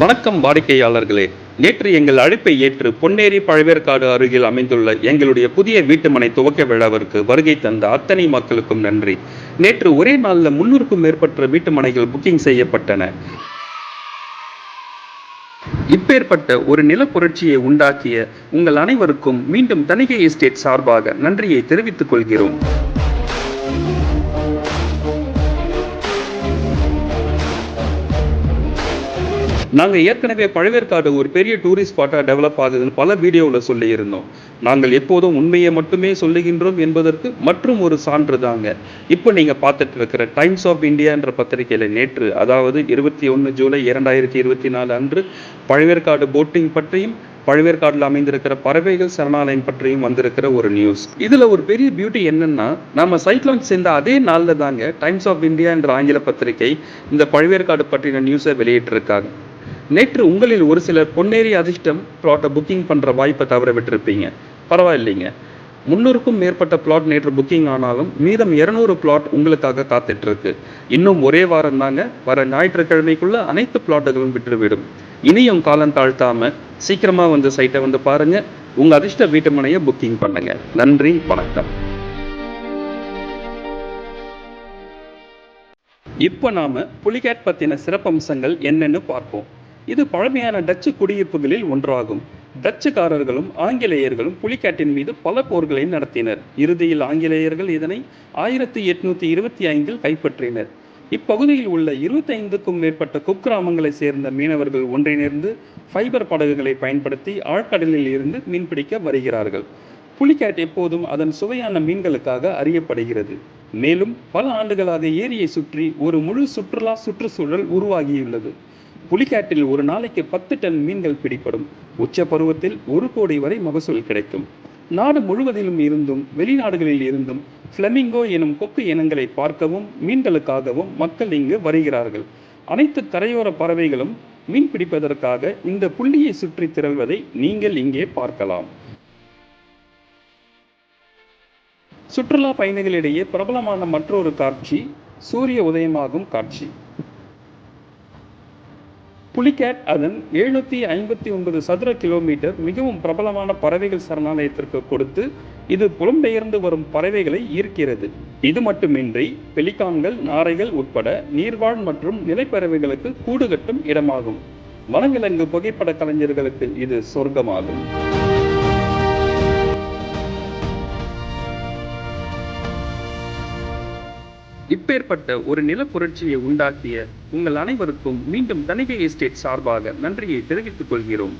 வணக்கம் வாடிக்கையாளர்களே. நேற்று எங்கள் அழைப்பை ஏற்று பொன்னேரி பழவேற்காடு அருகில் அமைந்துள்ள எங்களுடைய புதிய வீட்டுமனை துவக்க விழாவிற்கு வருகை தந்த அத்தனை மக்களுக்கும் நன்றி. நேற்று ஒரே நாள்ல 300க்கும் மேற்பட்ட வீட்டுமனைகள் புக்கிங் செய்யப்பட்டன. இப்பேற்பட்ட ஒரு நில புரட்சியை உண்டாக்கிய உங்கள் அனைவருக்கும் மீண்டும் தணிகை எஸ்டேட் சார்பாக நன்றியை தெரிவித்துக் கொள்கிறோம். நாங்கள் ஏற்கனவே பழவேற்காடு ஒரு பெரிய டூரிஸ்ட் ஸ்பாட்டாக டெவலப் ஆகுதுன்னு பல வீடியோவில் சொல்லியிருந்தோம். நாங்கள் எப்போதும் உண்மையை மட்டுமே சொல்லுகின்றோம் என்பதற்கு மற்றும் ஒரு சான்று தாங்க இப்போ நீங்கள் பார்த்துட்டு இருக்கிற டைம்ஸ் ஆஃப் இந்தியா என்ற பத்திரிகையில் நேற்று, அதாவது 21 ஜூலை 2024 அன்று பழவேற்காடு போட்டிங் பற்றியும் பழவேற்காடுல அமைந்திருக்கிற பறவைகள் சரணாலயம் பற்றியும் வந்திருக்கிற ஒரு நியூஸ். இதுல ஒரு பெரிய பியூட்டி என்னன்னா, நம்ம சைட் லான்ச் சேர்ந்த அதே நாள்ல தாங்க டைம்ஸ் ஆஃப் இந்தியா என்ற ஆங்கில பத்திரிகை இந்த பழவேற்காடு பற்றின நியூஸை வெளியிட்டிருக்காங்க. நேற்று உங்களில் ஒரு சிலர் பொன்னேரி அதிர்ஷ்டம் பிளாட்டை புக்கிங் பண்ணுற வாய்ப்பை தவற விட்டுருப்பீங்க. பரவாயில்லைங்க, 300க்கும் மேற்பட்ட பிளாட் நேற்று புக்கிங் ஆனாலும் மீதம் 200 பிளாட் உங்களுக்காக காத்துட்டு இருக்கு. இன்னும் ஒரே வாரம் தாங்க, வர ஞாயிற்றுக்கிழமைக்குள்ள அனைத்து பிளாட்டுகளும் விட்டுவிடும். இனியும் காலம் தாழ்த்தாம சீக்கிரமா வந்து சைட்டை வந்து பாருங்க, உங்க அதிர்ஷ்ட வீட்டுமனையை புக்கிங் பண்ணுங்க. நன்றி, வணக்கம். இப்போ நாம புலிகேட் பத்தின சிறப்பம்சங்கள் என்னன்னு பார்ப்போம். இது பழமையான டச்சு குடியிருப்புகளில் ஒன்றாகும். டச்சுக்காரர்களும் ஆங்கிலேயர்களும் புலிகேட்டின் மீது பல போர்களை நடத்தினர். இறுதியில் ஆங்கிலேயர்கள் இதனை 1825 கைப்பற்றினர். இப்பகுதியில் உள்ள 25க்கும் மேற்பட்ட குக்கிராமங்களை சேர்ந்த மீனவர்கள் ஒன்றிணைந்து ஃபைபர் படகுகளை பயன்படுத்தி ஆழ்கடலில் இருந்து மீன்பிடிக்க வருகிறார்கள். புலிகேட் எப்போதும் அதன் சுவையான மீன்களுக்காக அறியப்படுகிறது. மேலும் பல ஆண்டுகளாக ஏரியை சுற்றி ஒரு முழு சுற்றுச்சூழல் உருவாகியுள்ளது. புலிகேட்டில் ஒரு நாளைக்கு 10 டன் மீன்கள் பிடிப்படும். உச்ச பருவத்தில் 1 கோடி வரை மகசூல் கிடைக்கும். நாடு முழுவதிலும் இருந்தும் வெளிநாடுகளில் இருந்தும் பிளமிங்கோ எனும் கொக்கு இனங்களை பார்க்கவும் மீன்களுக்காகவும் மக்கள் இங்கு வருகிறார்கள். அனைத்து கரையோர பறவைகளும் மீன் பிடிப்பதற்காக இந்த புள்ளியை சுற்றி திரள்வதை நீங்கள் இங்கே பார்க்கலாம். சுற்றுலா பயணிகளிடையே பிரபலமான மற்றொரு காட்சி சூரிய உதயமாகும் காட்சி. புலிகேட் அதன் 759 சதுர கிலோமீட்டர் மிகவும் பிரபலமான பறவைகள் சரணாலயத்திற்கு கொடுத்து இது புலம்பெயர்ந்து வரும் பறவைகளை ஈர்க்கிறது. இது மட்டுமின்றி பெலிகான்கள், நாரைகள் உட்பட நீர்வாழ் மற்றும் நிலைப்பறவைகளுக்கு கூடு கட்டும் இடமாகும். வனவிலங்கு புகைப்பட கலைஞர்களுக்கு இது சொர்க்கமாகும். இப்பேற்பட்ட ஒரு நில புரட்சியை உண்டாக்கிய உங்கள் அனைவருக்கும் மீண்டும் தணிகை எஸ்டேட் சார்பாக நன்றியை தெரிவித்துக் கொள்கிறோம்.